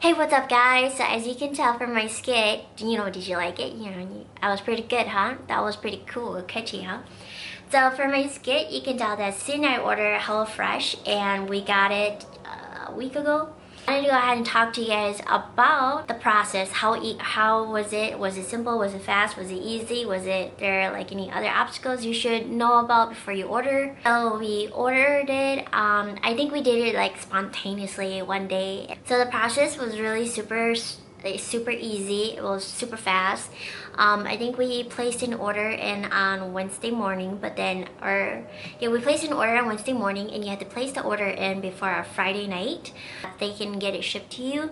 Hey, what's up guys? So as you can tell from my skit, did you like it? I was pretty good, huh? That was pretty cool, catchy, huh? So for my skit, you can tell that soon I ordered HelloFresh and we got it a week ago. I wanted to go ahead and talk to you guys about the process. How was it? Was it simple? Was it fast? Was it easy? Was there like any other obstacles you should know about before you order? So we ordered it. I think we did it like spontaneously one day. So the process was really super easy. It was super fast. I think we placed an order in on Wednesday morning, we placed an order on Wednesday morning, and you had to place the order in before a Friday night. They can get it shipped to you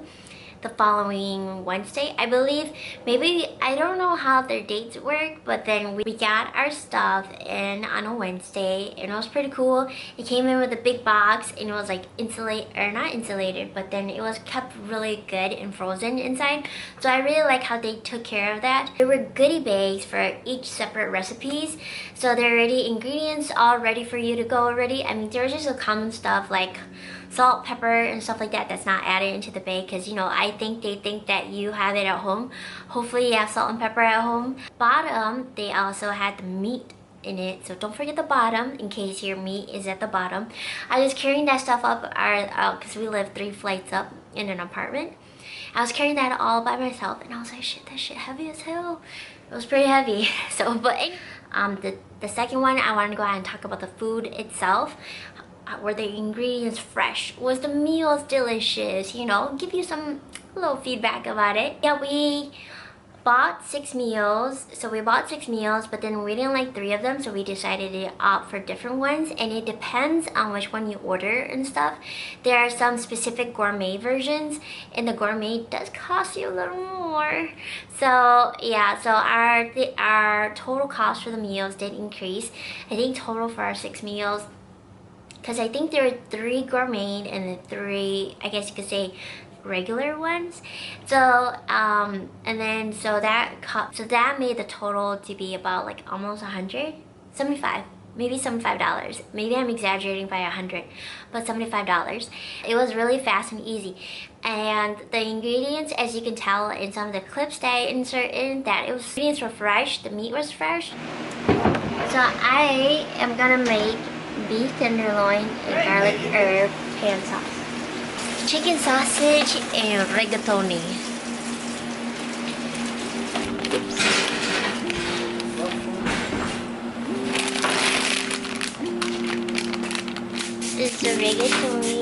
the following Wednesday, I believe. Maybe, I don't know how their dates work, but then we got our stuff in on a Wednesday and it was pretty cool. It came in with a big box and it was like not insulated, but then it was kept really good and frozen inside. So I really like how they took care of that. There were goodie bags for each separate recipes, so they're already ingredients all ready for you to go already. I mean, there's just a common stuff like salt, pepper, and stuff like that that's not added into the bag, because I think they think that you have it at home. Hopefully you have salt and pepper at home. Bottom, they also had the meat in it, so don't forget the bottom in case your meat is at the bottom. I was carrying that stuff up because we live 3 flights up in an apartment. I was carrying that all by myself and I was like, shit, that shit heavy as hell. It was pretty heavy. So the second one, I want to go ahead and talk about the food itself. Were the ingredients fresh? Was the meals delicious? Give you some little feedback about it. Yeah, we bought 6 meals. So we bought 6 meals, but then we didn't like 3 of them, so we decided to opt for different ones, and it depends on which one you order and stuff. There are some specific gourmet versions, and the gourmet does cost you a little more. So yeah, so our total cost for the meals did increase. I think total for our 6 meals, because I think there were 3 gourmet and 3, I guess you could say, regular ones. So so that made the total to be about like almost 175, maybe $75. Maybe I'm exaggerating by 100, but $75. It was really fast and easy. And the ingredients, as you can tell in some of the clips that I insert in, that ingredients were fresh, the meat was fresh. So I am gonna make beef tenderloin and garlic herb pan sauce, chicken sausage, and rigatoni. This is the rigatoni.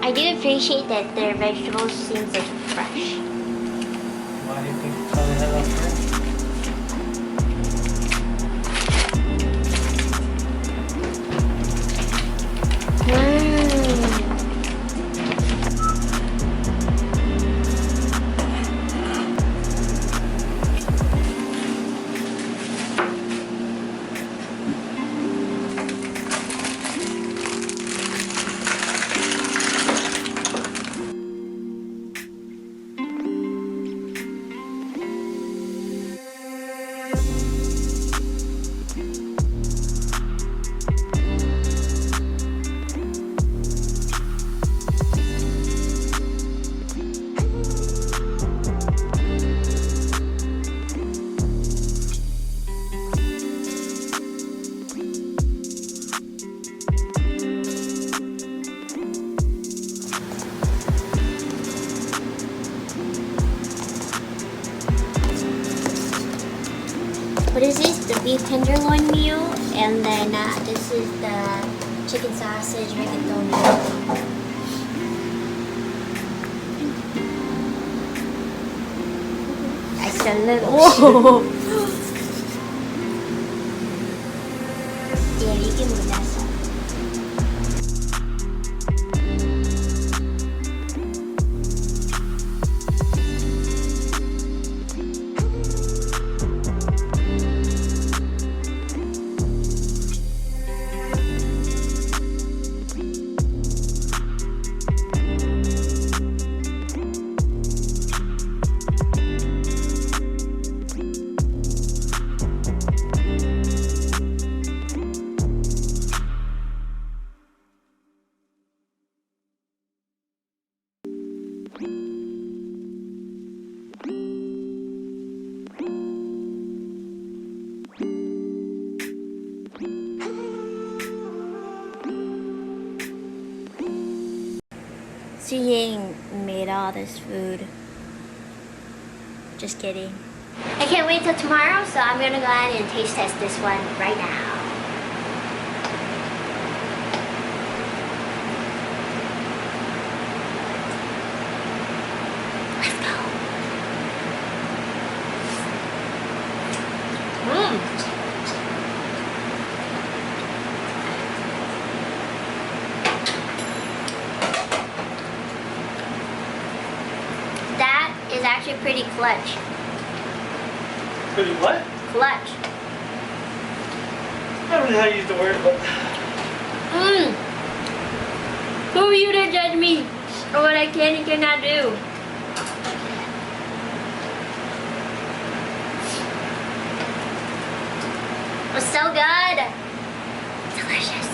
I do appreciate that their vegetables seem like fresh. Why do you think it's called Hello Fresh? What is this? The beef tenderloin meal, and then this is the chicken sausage rigatoni. I said a little. Whoa! Yeah, you can move that stuff. Ying made all this food. Just kidding. I can't wait till tomorrow, so I'm gonna go ahead and taste test this one right now. Let's go. That is actually pretty clutch. Pretty what? Clutch. I don't know how to use the word, but... Who are you to judge me or what I can and cannot do? It's so good. Delicious.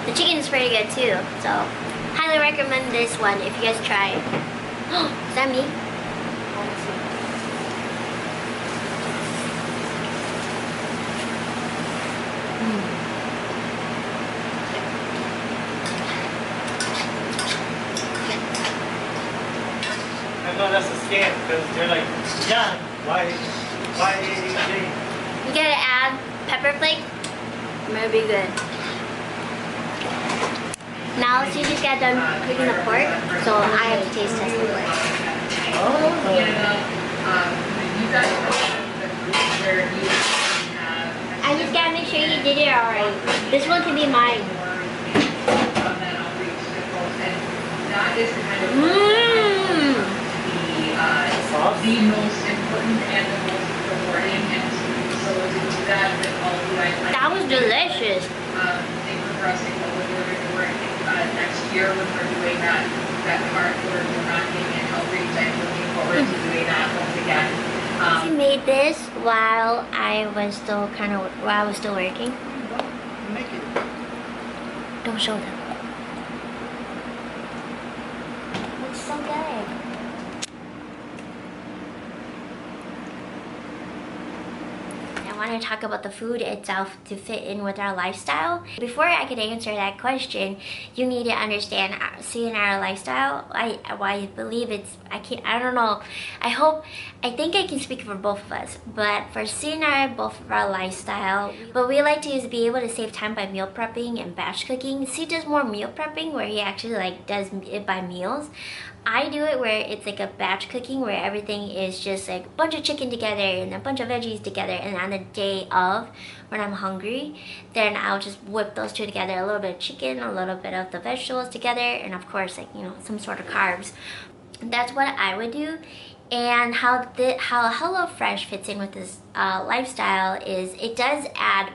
The chicken is pretty good too, so highly recommend this one if you guys try it. Is that me? I know that's a scam because they're like, yeah, why You gotta add pepper flake. Might be good. Now she just got done cooking the pork, so I have to taste test the pork. I just gotta make sure you did it alright. This one can be mine. The most important and the most rewarding, and so to do that with all who I like. That was delicious. Think progressing what we're doing next year when we're doing that part where we're not getting an outreach. I'm looking forward to doing that once again. She made this while I was still working. make it? Don't show them. Looks so good. I want to talk about the food itself to fit in with our lifestyle. Before I could answer that question, you need to understand seeing our lifestyle. I believe it's, I don't know. I think I can speak for both of us, but for seeing both of our lifestyle, what we like to is be able to save time by meal prepping and batch cooking. C does more meal prepping where he actually like does it by meals. I do it where it's like a batch cooking where everything is just like a bunch of chicken together and a bunch of veggies together, and on the day of when I'm hungry, then I'll just whip those two together, a little bit of chicken, a little bit of the vegetables together, and of course like, you know, some sort of carbs. That's what I would do. And how HelloFresh fits in with this lifestyle is it does add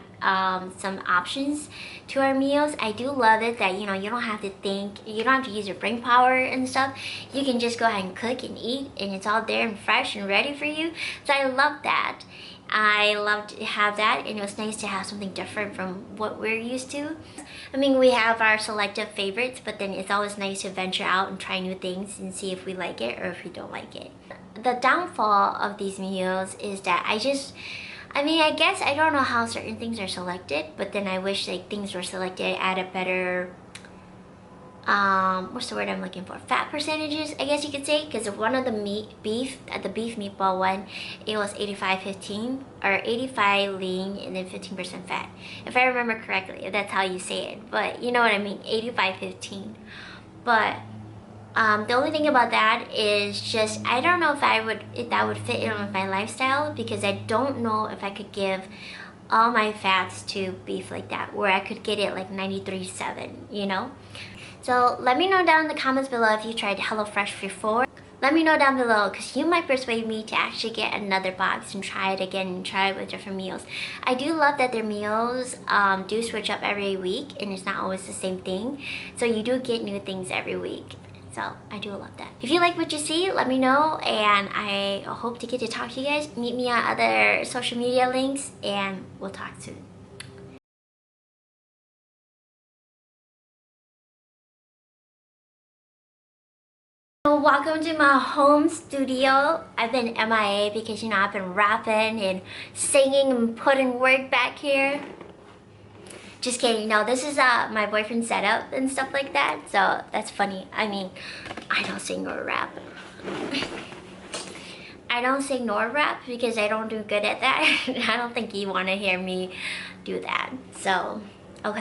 some options to our meals. I do love it that, you know, you don't have to think, you don't have to use your brain power and stuff. You can just go ahead and cook and eat, and it's all there and fresh and ready for you. So I love that. I love to have that, and it was nice to have something different from what we're used to. I mean, we have our selective favorites, but then it's always nice to venture out and try new things and see if we like it or if we don't like it. The downfall of these meals is that I guess I don't know how certain things are selected, but then I wish like things were selected at a better, what's the word I'm looking for? Fat percentages, I guess you could say, because one of the beef meatball one, it was 85-15 or 85 lean and then 15% fat, if I remember correctly, if that's how you say it, but you know what I mean, 85-15. But the only thing about that is just I don't know if that would fit in with my lifestyle, because I don't know if I could give all my fats to beef like that, where I could get it like 93.7, you know. So let me know down in the comments below if you tried HelloFresh before. Let me know down below, because you might persuade me to actually get another box and try it again and try it with different meals. I do love that their meals do switch up every week, and it's not always the same thing, so you do get new things every week. So I do love that. If you like what you see, let me know, and I hope to get to talk to you guys. Meet me on other social media links, and we'll talk soon. So welcome to my home studio. I've been MIA because, you know, I've been rapping and singing and putting work back here. Just kidding. No, this is my boyfriend's setup and stuff like that. So that's funny. I mean, I don't sing or rap. I don't sing nor rap because I don't do good at that. I don't think you want to hear me do that. So